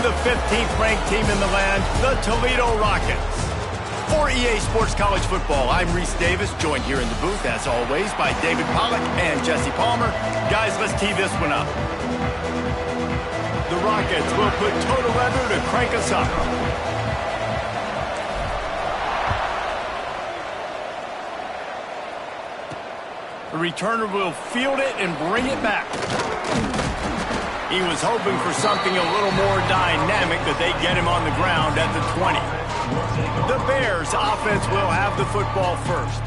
the 15th ranked team in the land, the Toledo Rockets. For EA Sports College Football, I'm Reese Davis, joined here in the booth, as always, by David Pollack and Jesse Palmer. Guys, let's tee this one up. The Rockets will put total weather to crank us up. The returner will field it and bring it back. He was hoping for something a little more dynamic, but they get him on the ground at the 20. The Bears offense will have the football first.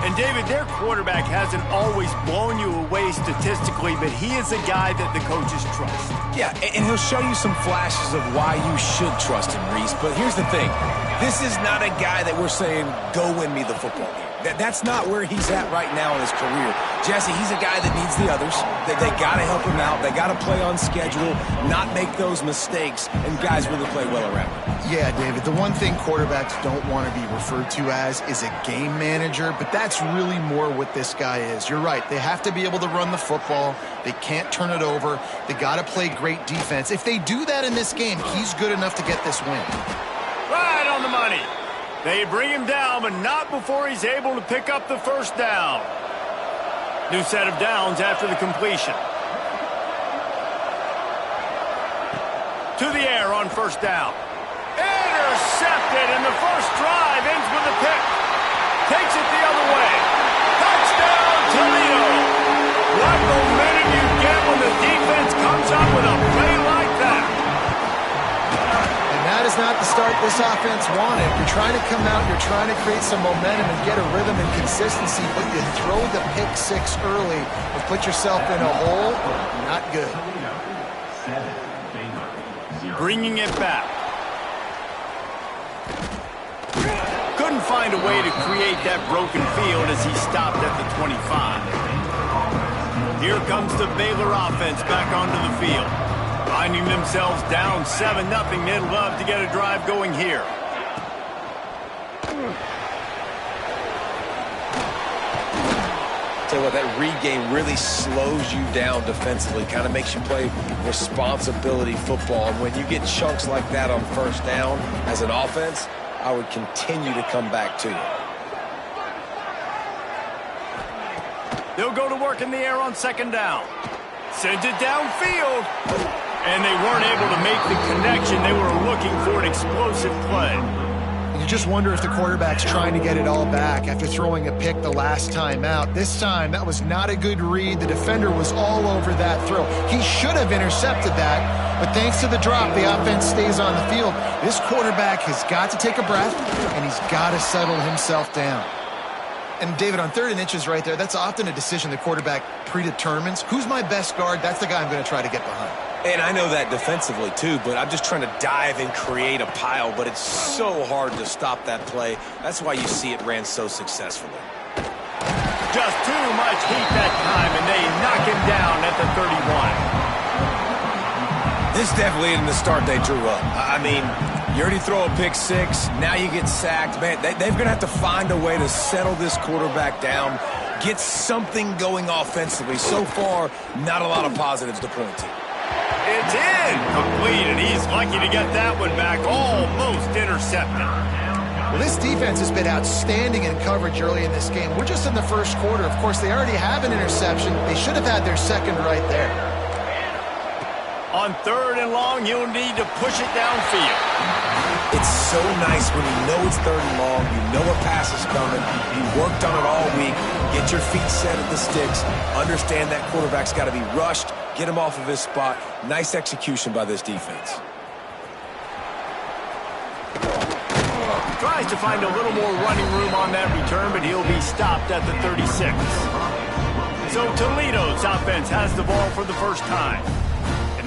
And David, their quarterback hasn't always blown you away statistically, but he is a guy that the coaches trust. Yeah, and he'll show you some flashes of why you should trust him, Reese. But here's the thing. This is not a guy that we're saying, go win me the football game. That's not where he's at right now in his career. Jesse, he's a guy that needs the others. They got to help him out. They got to play on schedule, not make those mistakes, and guys really play well around him. Yeah, David, the one thing quarterbacks don't want to be referred to as is a game manager, but that's really more what this guy is. You're right. They have to be able to run the football. They can't turn it over. They got to play great defense. If they do that in this game, he's good enough to get this win. Right on the money. They bring him down, but not before he's able to pick up the first down. New set of downs after the completion. To the air on first down. Intercepted, and the first drive ends with a pick. Takes it the other way. Touchdown, Toledo. What momentum you get when the defense comes up with a play like that. And that is not the start this offense wanted. You're trying to come out, you're trying to create some momentum and get a rhythm and consistency, but you throw the pick six early and put yourself in a hole. Not good. Bringing it back. Couldn't find a way to create that broken field as he stopped at the 25. Here comes the Baylor offense back onto the field. Finding themselves down 7-0, they'd love to get a drive going here. Tell you what, that read game really slows you down defensively, kind of makes you play responsibility football. And when you get chunks like that on first down as an offense, I would continue to come back to you. They'll go to work in the air on second down. Sends it downfield. And they weren't able to make the connection. They were looking for an explosive play. You just wonder if the quarterback's trying to get it all back after throwing a pick the last time out. This time, that was not a good read. The defender was all over that throw. He should have intercepted that, but thanks to the drop, the offense stays on the field. This quarterback has got to take a breath, and he's got to settle himself down. And, David, on 3rd and inches right there, that's often a decision the quarterback predetermines. Who's my best guard? That's the guy I'm going to try to get behind. And I know that defensively, too, but I'm just trying to dive and create a pile, but it's so hard to stop that play. That's why you see it ran so successfully. Just too much heat that time, and they knock him down at the 31. This definitely isn't the start they drew up. I mean, you already throw a pick six, now you get sacked. Man, they're going to have to find a way to settle this quarterback down, get something going offensively. So far, not a lot of positives to point to. It's incomplete, and he's lucky to get that one back, almost intercepted. Well, this defense has been outstanding in coverage early in this game. We're just in the first quarter. Of course, they already have an interception. They should have had their second right there. On 3rd and long, you'll need to push it downfield. It's so nice when you know it's 3rd and long, you know a pass is coming, you worked on it all week, get your feet set at the sticks, understand that quarterback's got to be rushed, get him off of his spot. Nice execution by this defense. Tries to find a little more running room on that return, but he'll be stopped at the 36. So Toledo's offense has the ball for the first time.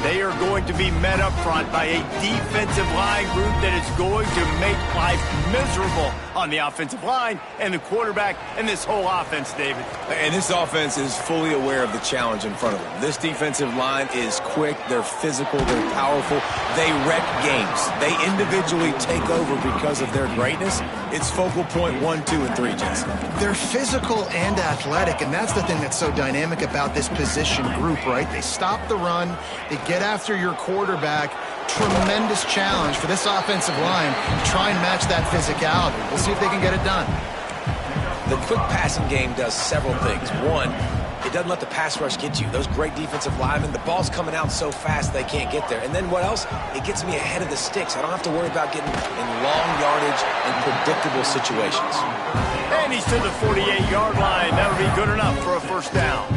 They are going to be met up front by a defensive line group that is going to make life miserable on the offensive line and the quarterback and this whole offense, David. And this offense is fully aware of the challenge in front of them. This defensive line is quick, they're physical, they're powerful, they wreck games. They individually take over because of their greatness. It's focal point 1, 2, and 3, Jesse. They're physical and athletic, and that's the thing that's so dynamic about this position group, right? They stop the run, they get after your quarterback, tremendous challenge for this offensive line to try and match that physicality. We'll see if they can get it done. The quick passing game does several things. One, it doesn't let the pass rush get you. Those great defensive linemen, the ball's coming out so fast they can't get there. And then what else? It gets me ahead of the sticks. I don't have to worry about getting in long yardage and predictable situations. And he's to the 48-yard line. That'll be good enough for a first down.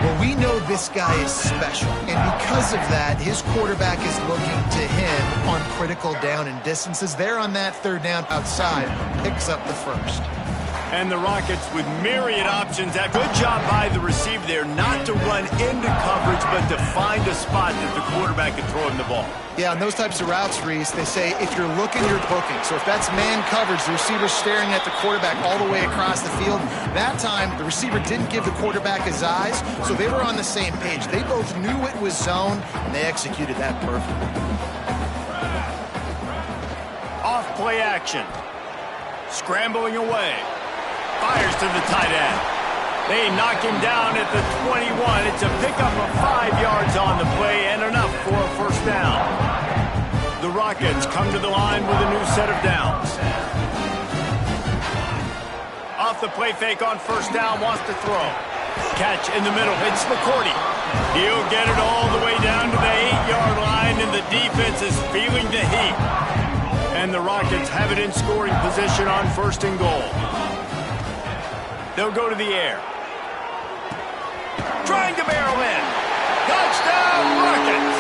Well, we know this guy is special, and because of that, his quarterback is looking to him on critical down and distances. There on that third down outside, picks up the first. And the Rockets with myriad options. That good job by the receiver there not to run into coverage, but to find a spot that the quarterback can throw him the ball. Yeah, on those types of routes, Reese, they say if you're looking, you're booking. So if that's man coverage, the receiver's staring at the quarterback all the way across the field. That time, the receiver didn't give the quarterback his eyes, so they were on the same page. They both knew it was zone, and they executed that perfectly. Off play action. Scrambling away. Fires to the tight end. They knock him down at the 21. It's a pickup of 5 yards on the play and enough for a first down. The Rockets come to the line with a new set of downs. Off the play fake on first down, wants to throw. Catch in the middle. It's McCourty. He'll get it all the way down to the 8-yard line, and the defense is feeling the heat. And the Rockets have it in scoring position on first and goal. They'll go to the air. Trying to barrel in. Touchdown, Rockets!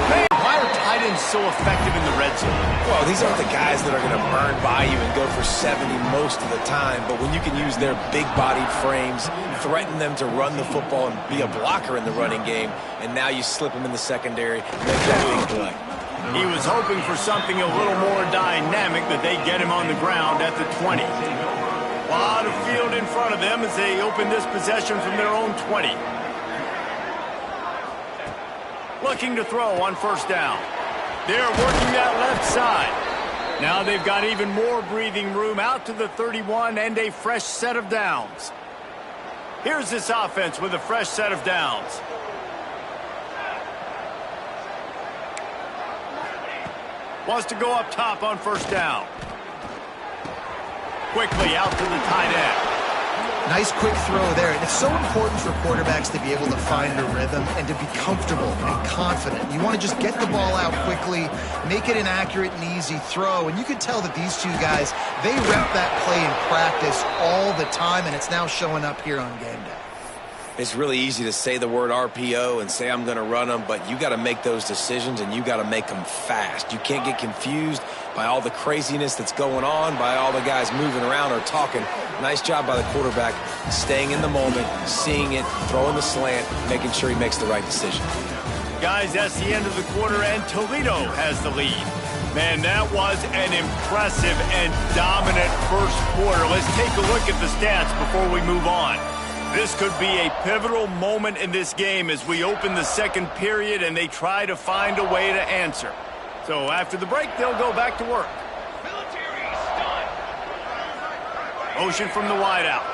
Man, why are tight ends so effective in the red zone? Well, these aren't the guys that are going to burn by you and go for 70 most of the time, but when you can use their big-bodied frames, threaten them to run the football and be a blocker in the running game, and now you slip them in the secondary, make that big play. He was hoping for something a little more dynamic, that they get him on the ground at the 20. A lot of field in front of them as they open this possession from their own 20. Looking to throw on first down. They're working that left side. Now they've got even more breathing room out to the 31 and a fresh set of downs. Here's this offense with a fresh set of downs. Wants to go up top on first down. Quickly out to the tight end. Nice quick throw there. And it's so important for quarterbacks to be able to find a rhythm and to be comfortable and confident. You want to just get the ball out quickly, make it an accurate and easy throw. And you can tell that these two guys, they rep that play in practice all the time, and it's now showing up here on game day. It's really easy to say the word RPO and say I'm going to run them, but you got to make those decisions and you got to make them fast. You can't get confused by all the craziness that's going on, by all the guys moving around or talking. Nice job by the quarterback, staying in the moment, seeing it, throwing the slant, making sure he makes the right decision. Guys, that's the end of the quarter, and Toledo has the lead. Man, that was an impressive and dominant first quarter. Let's take a look at the stats before we move on. This could be a pivotal moment in this game as we open the second period and they try to find a way to answer. So after the break, they'll go back to work. Motion from the wideout.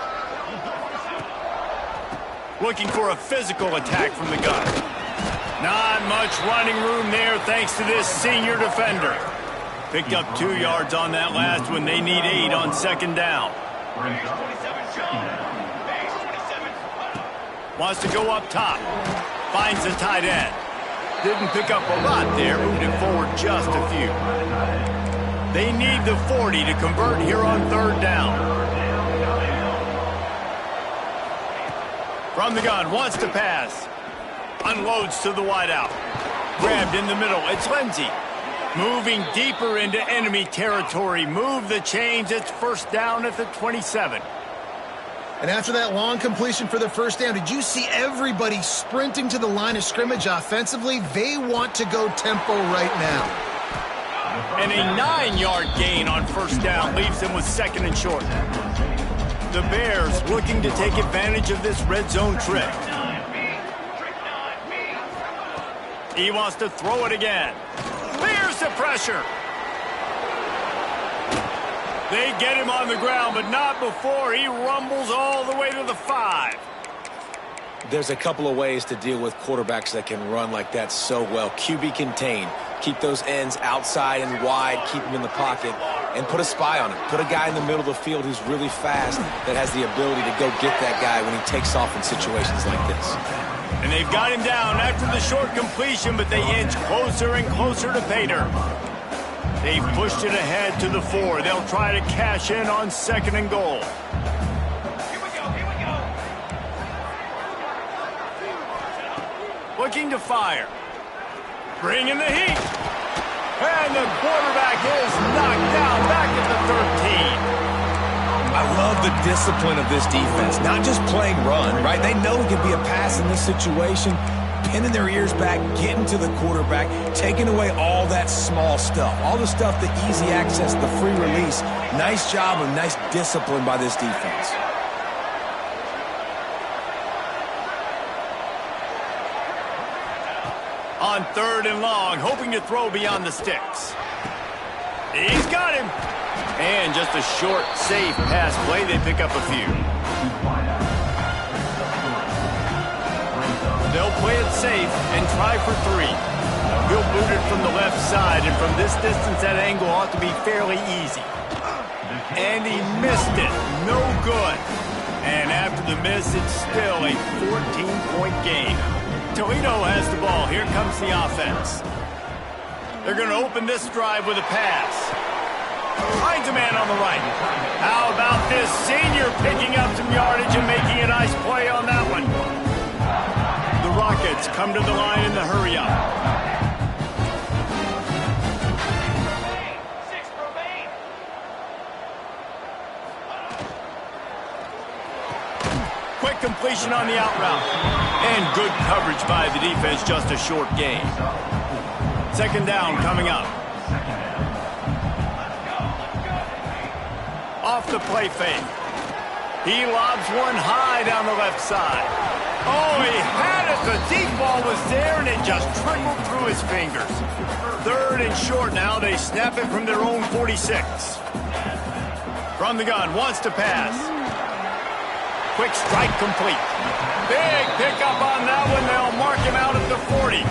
Looking for a physical attack from the gun. Not much running room there thanks to this senior defender. Picked up 2 yards on that last one. They need 8 on second down. Wants to go up top. Finds the tight end. Didn't pick up a lot there. Moved it forward just a few. They need the 40 to convert here on third down. From the gun. Wants to pass. Unloads to the wideout. Grabbed in the middle. It's Lindsey. Moving deeper into enemy territory. Move the chains. It's first down at the 27. And after that long completion for the first down, did you see everybody sprinting to the line of scrimmage offensively? They want to go tempo right now. And a 9-yard gain on first down leaves them with second and short. The Bears looking to take advantage of this red zone trick. He wants to throw it again. Clears the pressure. They get him on the ground, but not before he rumbles all the way to the 5. There's a couple of ways to deal with quarterbacks that can run like that so well. QB contain. Keep those ends outside and wide. Keep them in the pocket. And put a spy on him. Put a guy in the middle of the field who's really fast that has the ability to go get that guy when he takes off in situations like this. And they've got him down after the short completion, but they inch closer and closer to pay dirt. They've pushed it ahead to the 4. They'll try to cash in on 2nd and goal. Looking to fire. Bringing the heat. And the quarterback is knocked down back at the 13. I love the discipline of this defense. Not just playing run, right? They know it could be a pass in this situation. Pinning their ears back, getting to the quarterback, taking away all that small stuff. All the stuff, the easy access, the free release. Nice job and nice discipline by this defense. On 3rd and long, hoping to throw beyond the sticks. He's got him. And just a short, safe pass play. They pick up a few. They'll play it safe and try for 3. He'll boot it from the left side, and from this distance, that angle ought to be fairly easy. And he missed it. No good. And after the miss, it's still a 14-point game. Toledo has the ball. Here comes the offense. They're going to open this drive with a pass. Finds a man on the right. How about this senior picking up some yardage and making a nice play on that one? The Rockets come to the line in the hurry-up. Quick completion on the out route. And good coverage by the defense, just a short gain. 2nd down coming up. Off the play fake. He lobs one high down the left side. Oh, he had it. The deep ball was there, and it just trickled through his fingers. 3rd and short now. They snap it from their own 46. From the gun, wants to pass. Quick strike complete. Big pickup on that one. They'll mark him out at the 40.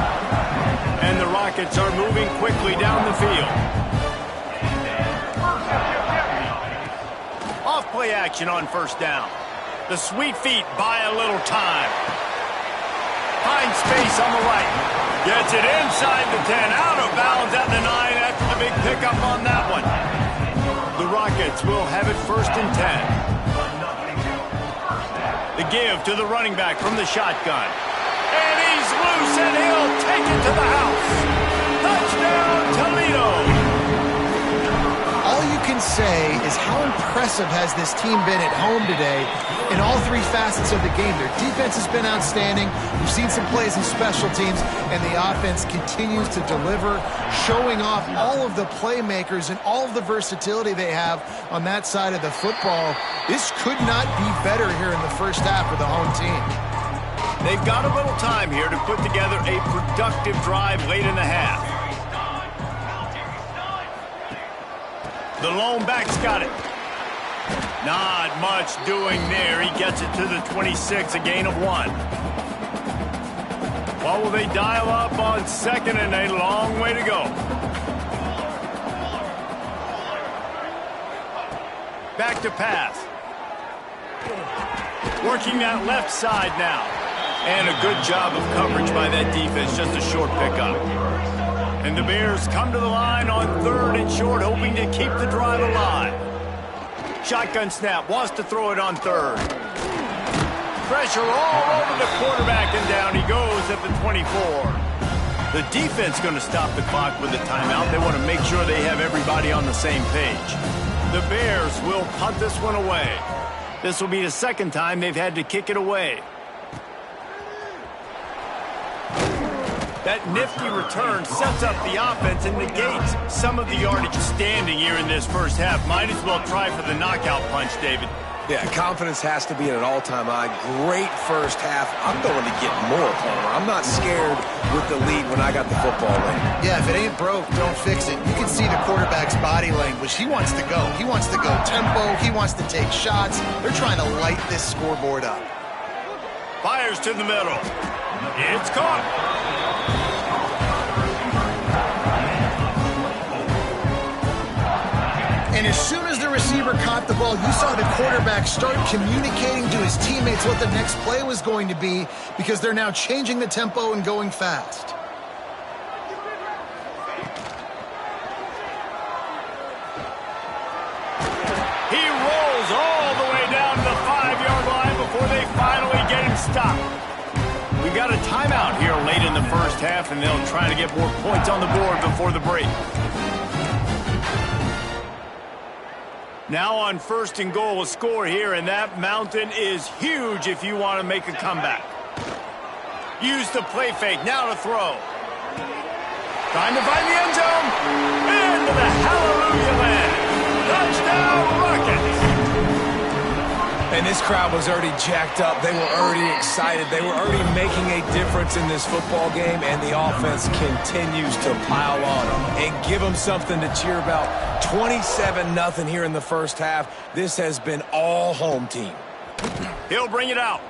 And the Rockets are moving quickly down the field. Off play action on 1st down. The sweet feet buy a little time. Finds space on the right. Gets it inside the 10. Out of bounds at the 9 after the big pickup on that one. The Rockets will have it 1st and 10. The give to the running back from the shotgun. And he's loose, and he'll take it to the house. Touchdown, Toledo! All you can say is how impressive has this team been at home today in all 3 facets of the game. Their defense has been outstanding. We've seen some plays in special teams, and the offense continues to deliver, showing off all of the playmakers and all of the versatility they have on that side of the football. This could not be better here in the first half for the home team. They've got a little time here to put together a productive drive late in the half. The lone back's got it. Not much doing there. He gets it to the 26, a gain of 1. Well, will they dial up on 2nd and a long way to go? Back to pass. Working that left side now. And a good job of coverage by that defense. Just a short pickup. And the Bears come to the line on 3rd and short, hoping to keep the drive alive. Shotgun snap, wants to throw it on 3rd. Pressure all over the quarterback, and down he goes at the 24. The defense going to stop the clock with a timeout. They want to make sure they have everybody on the same page. The Bears will punt this one away. This will be the 2nd time they've had to kick it away. That nifty return sets up the offense and negates some of the yardage standing here in this first half. Might as well try for the knockout punch, David. Yeah, confidence has to be at an all-time high. Great first half. I'm going to get more, Palmer. I'm not scared with the lead when I got the football late. Yeah, if it ain't broke, don't fix it. You can see the quarterback's body language. He wants to go. He wants to go tempo. He wants to take shots. They're trying to light this scoreboard up. Fires to the middle. It's caught. And as soon as the receiver caught the ball, you saw the quarterback start communicating to his teammates what the next play was going to be because they're now changing the tempo and going fast. He rolls all the way down to the 5-yard line before they finally get him stopped. We got a timeout here late in the first half, and they'll try to get more points on the board before the break. Now on 1st and goal, a score here, and that mountain is huge if you want to make a comeback. Use the play fake, now to throw. Trying to find the end zone. Into the hallelujah land. Touchdown, Rockets. And this crowd was already jacked up. They were already excited. They were already making a difference in this football game, and the offense continues to pile on and give them something to cheer about. 27-0 here in the first half. This has been all home team. He'll bring it out.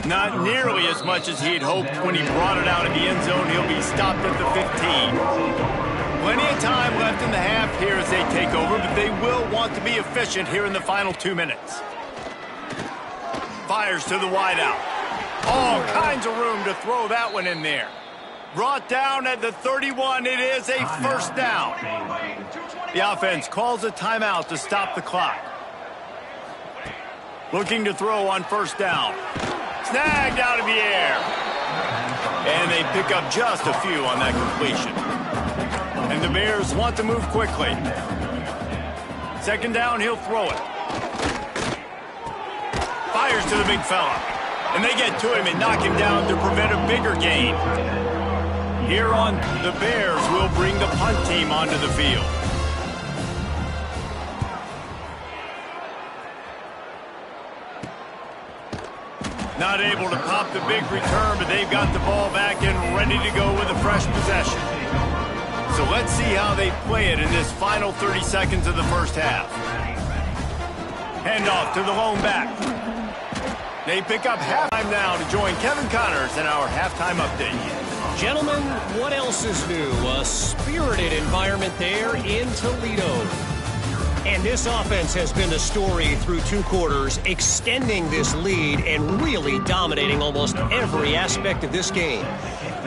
Not nearly as much as he'd hoped when he brought it out of the end zone. He'll be stopped at the 15. Plenty of time left in the half here as they take over, but they will want to be efficient here in the final 2 minutes. Fires to the wideout. All kinds of room to throw that one in there. Brought down at the 31. It is a first down. The offense calls a timeout to stop the clock. Looking to throw on 1st down. Snagged out of the air. And they pick up just a few on that completion. And the Bears want to move quickly. 2nd down, he'll throw it. Fires to the big fella. And they get to him and knock him down to prevent a bigger gain. Here on the Bears will bring the punt team onto the field. Not able to pop the big return, but they've got the ball back and ready to go with a fresh possession. So let's see how they play it in this final 30 seconds of the first half. Handoff to the lone back. They pick up halftime now to join Kevin Connors in our halftime update. Gentlemen, what else is new? A spirited environment there in Toledo. And this offense has been the story through 2 quarters, extending this lead and really dominating almost every aspect of this game.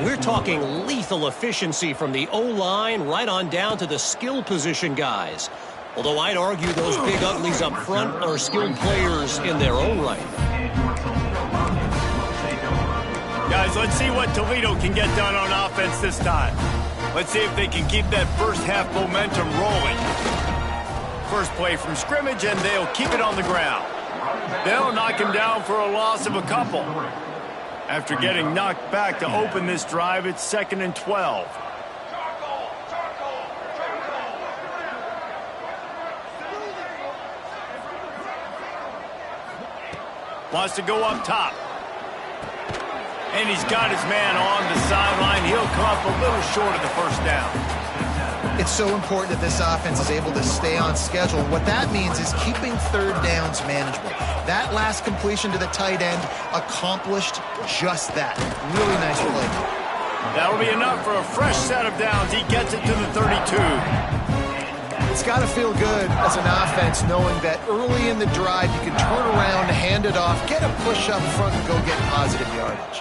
We're talking lethal efficiency from the O-line right on down to the skill position guys. Although I'd argue those big uglies up front are skilled players in their own right. Guys, let's see what Toledo can get done on offense this time. Let's see if they can keep that first half momentum rolling. First play from scrimmage, and they'll keep it on the ground. They'll knock him down for a loss of a couple. After getting knocked back to open this drive, it's 2nd and 12. Wants to go up top. And he's got his man on the sideline. He'll come up a little short of the first down. It's so important that this offense is able to stay on schedule. What that means is keeping 3rd downs manageable. That last completion to the tight end accomplished just that. Really nice play. That'll be enough for a fresh set of downs. He gets it to the 32. It's got to feel good as an offense knowing that early in the drive you can turn around, hand it off, get a push up front, and go get positive yardage.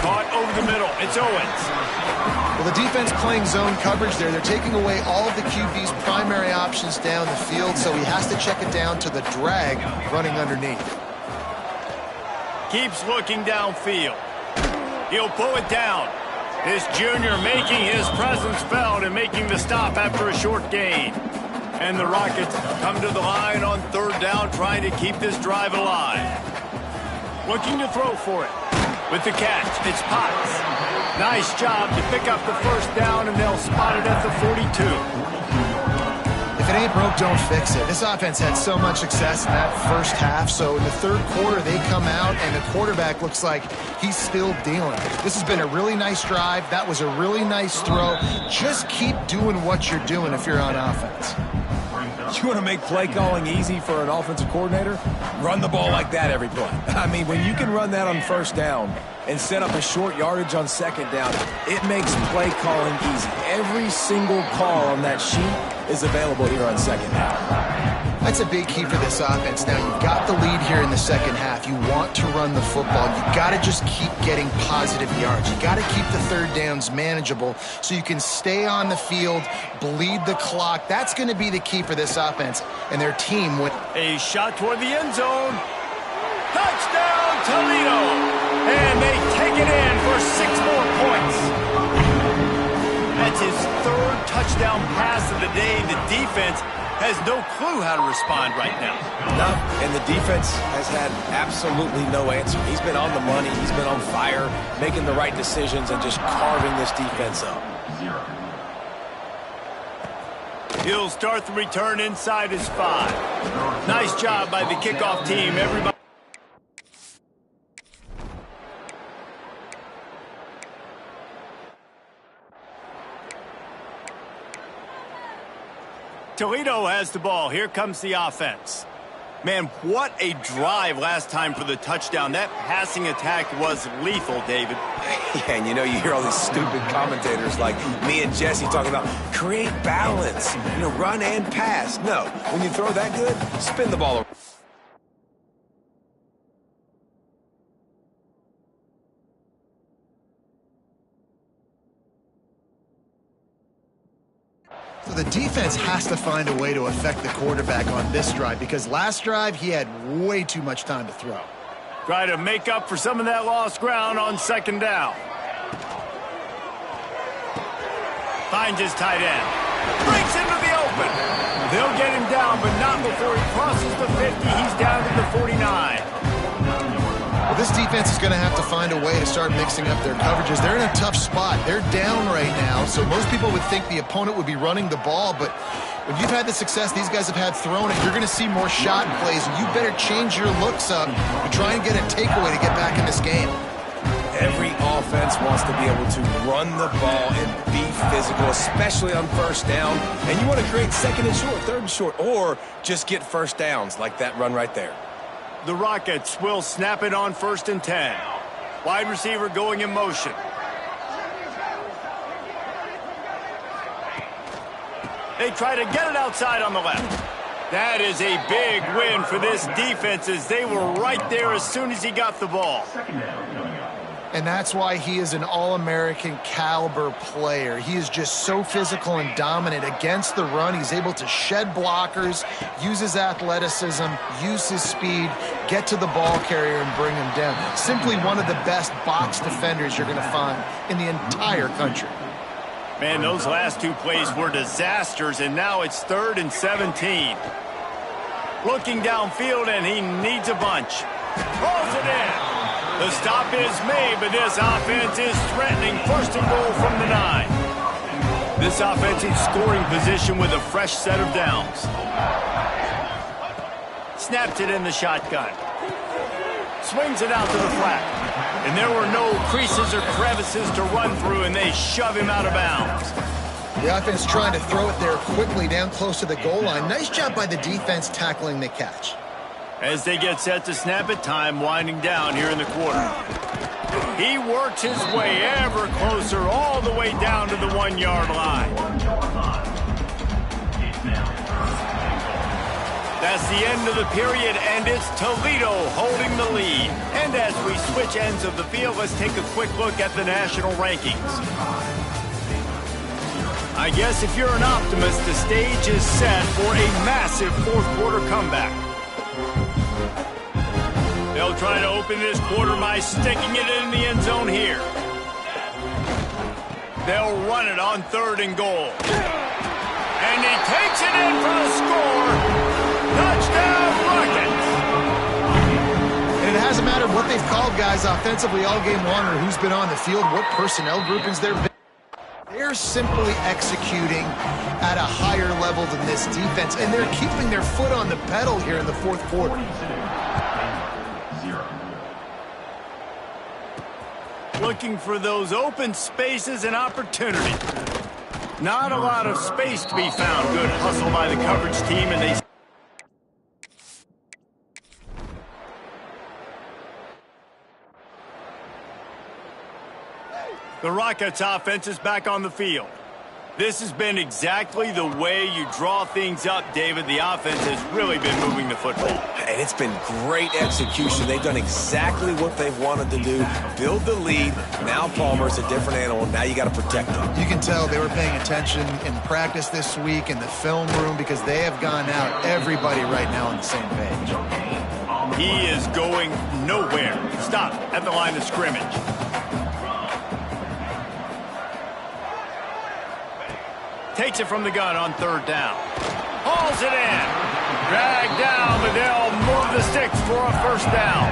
Caught over the middle. It's Owens. Well, the defense playing zone coverage there. They're taking away all of the QB's primary options down the field, so he has to check it down to the drag running underneath. Keeps looking downfield. He'll pull it down. This junior making his presence felt and making the stop after a short gain. And the Rockets come to the line on 3rd down, trying to keep this drive alive. Looking to throw for it. With the catch, it's Potts. Nice job to pick up the first down, and they'll spot it at the 42. If it ain't broke, don't fix it. This offense had so much success in that first half, so in the 3rd quarter, they come out, and the quarterback looks like he's still dealing. This has been a really nice drive. That was a really nice throw. Just keep doing what you're doing if you're on offense. You want to make play calling easy for an offensive coordinator? Run the ball like that every play. I mean, when you can run that on first down and set up a short yardage on second down, it makes play calling easy. Every single call on that sheet is available here on second down. That's a big key for this offense. Now, you've got the lead here in the second half. You want to run the football. You got to just keep getting positive yards. You got to keep the third downs manageable so you can stay on the field, bleed the clock. That's going to be the key for this offense and their team. A shot toward the end zone. Touchdown, Toledo! And they take it in for 6 more points. That's his 3rd touchdown pass of the day. The defense has no clue how to respond right now. No, and the defense has had absolutely no answer. He's been on the money. He's been on fire, making the right decisions and just carving this defense up. He'll start the return inside his 5. Nice job by the kickoff team. Everybody. Toledo has the ball. Here comes the offense. Man, what a drive last time for the touchdown. That passing attack was lethal, David. Yeah, and you hear all these stupid commentators like me and Jesse talking about create balance, run and pass. No, when you throw that good, spin the ball around. So the defense has to find a way to affect the quarterback on this drive because last drive he had way too much time to throw. Try to make up for some of that lost ground on second down. Finds his tight end. Breaks into the open. They'll get him down, but not before he crosses the 50. He's down to the 49. Well, this defense is going to have to find a way to start mixing up their coverages. They're in a tough spot. They're down right now, so most people would think the opponent would be running the ball, but when you've had the success these guys have had throwing it, you're going to see more shot plays, and you better change your looks up and try and get a takeaway to get back in this game. Every offense wants to be able to run the ball and be physical, especially on first down, and you want to create second and short, third and short, or just get first downs like that run right there. The Rockets will snap it on 1st and 10. Wide receiver going in motion. They try to get it outside on the left. That is a big win for this defense as they were right there as soon as he got the ball. And that's why he is an All-American caliber player. He is just so physical and dominant against the run. He's able to shed blockers, use his athleticism, use his speed, get to the ball carrier and bring him down. Simply one of the best box defenders you're going to find in the entire country. Man, those last 2 plays were disasters, and now it's 3rd and 17. Looking downfield, and he needs a bunch. Pulls it in. The stop is made, but this offense is threatening 1st and goal from the 9. This offense in scoring position with a fresh set of downs. Snaps it in the shotgun. Swings it out to the flat. And there were no creases or crevices to run through, and they shove him out of bounds. The offense trying to throw it there quickly down close to the goal line. Nice job by the defense tackling the catch. As they get set to snap it, time winding down here in the quarter. He works his way ever closer all the way down to the 1-yard line. That's the end of the period, and it's Toledo holding the lead. And as we switch ends of the field, let's take a quick look at the national rankings. I guess if you're an optimist, the stage is set for a massive 4th quarter comeback. They'll try to open this quarter by sticking it in the end zone here. They'll run it on 3rd and goal. And he takes it in for the score. Touchdown, Rockets! And it hasn't mattered what they've called guys offensively all game long or who's been on the field, what personnel groupings they've been. They're simply executing at a higher level than this defense, and they're keeping their foot on the pedal here in the 4th quarter. Looking for those open spaces and opportunity. Not a lot of space to be found. Good hustle by the coverage team, and they... The Rockets offense is back on the field. This has been exactly the way you draw things up, David. The offense has really been moving the football. And it's been great execution. They've done exactly what they've wanted to do. Build the lead. Now Palmer's a different animal. Now you got to protect him. You can tell they were paying attention in practice this week in the film room because they have gone out, everybody right now on the same page. He is going nowhere. Stop at the line of scrimmage. Takes it from the gun on third down. Hauls it in. Dragged down, but they'll move the sticks for a first down.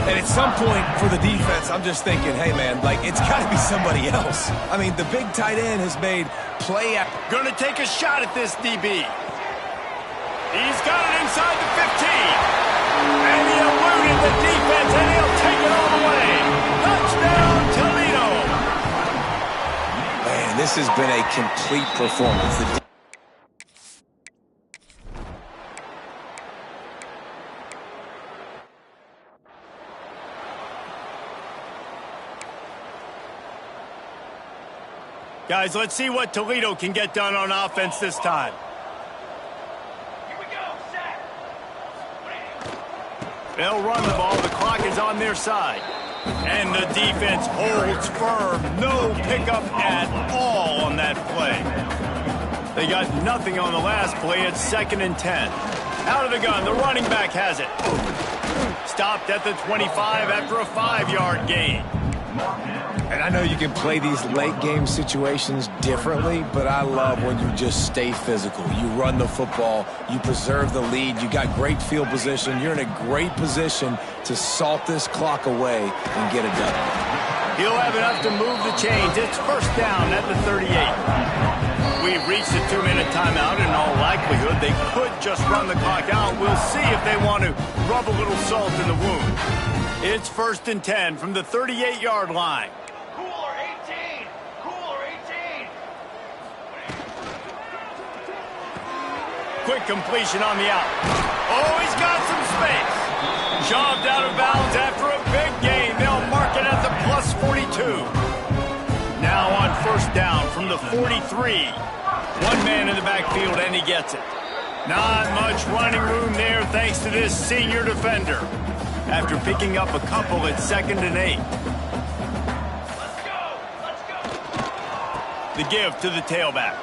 And at some point for the defense, I'm just thinking, hey, man, like, it's got to be somebody else. I mean, the big tight end has made play. Gonna take a shot at this DB. He's got it inside the 15. And he eluded the defense, and he'll take it all the way. Touchdown, Toledo. Man, this has been a complete performance. Guys, let's see what Toledo can get done on offense this time. Here we go, set. They'll run the ball. The clock is on their side. And the defense holds firm. No pickup at all on that play. They got nothing on the last play. It's 2nd and 10. Out of the gun. The running back has it. Stopped at the 25 after a 5-yard gain. And I know you can play these late-game situations differently, but I love when you just stay physical. You run the football, you preserve the lead, you got great field position, you're in a great position to salt this clock away and get it done. He'll have enough to move the chains. It's first down at the 38. We've reached the 2-minute timeout. In all likelihood, they could just run the clock out. We'll see if they want to rub a little salt in the wound. It's 1st and 10 from the 38-yard line. Cooler 18. Cooler 18. Quick completion on the out. Oh, he's got some space. Shoved out of bounds after a big gain. They'll mark it at the plus 42. Now on first down from the 43. One man in the backfield, and he gets it. Not much running room there thanks to this senior defender. After picking up a couple at 2nd and 8. Let's go. Let's go. The give to the tailback.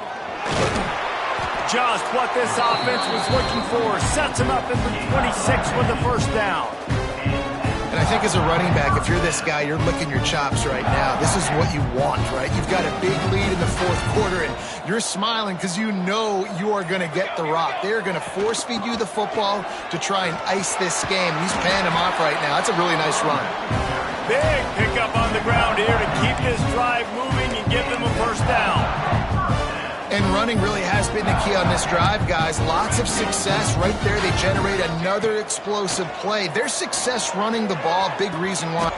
Just what this offense was looking for. Sets him up at the 26 with the first down. And I think as a running back, if you're this guy, you're licking your chops right now. This is what you want, right? You've got a big lead in the 4th quarter, and you're smiling because you know you are going to get the rock. They're going to force-feed you the football to try and ice this game. He's paying him off right now. That's a really nice run. Big pickup on the ground here to keep this drive moving and give them a first down. And running really has been the key on this drive, guys. Lots of success right there. They generate another explosive play. Their success running the ball, big reason why.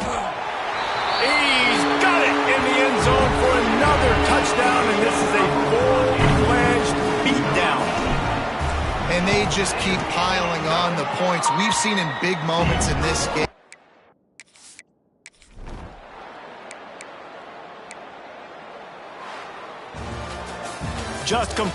He's got it in the end zone for another touchdown, and this is a full-fledged beatdown. And they just keep piling on the points we've seen in big moments in this game. Just complete.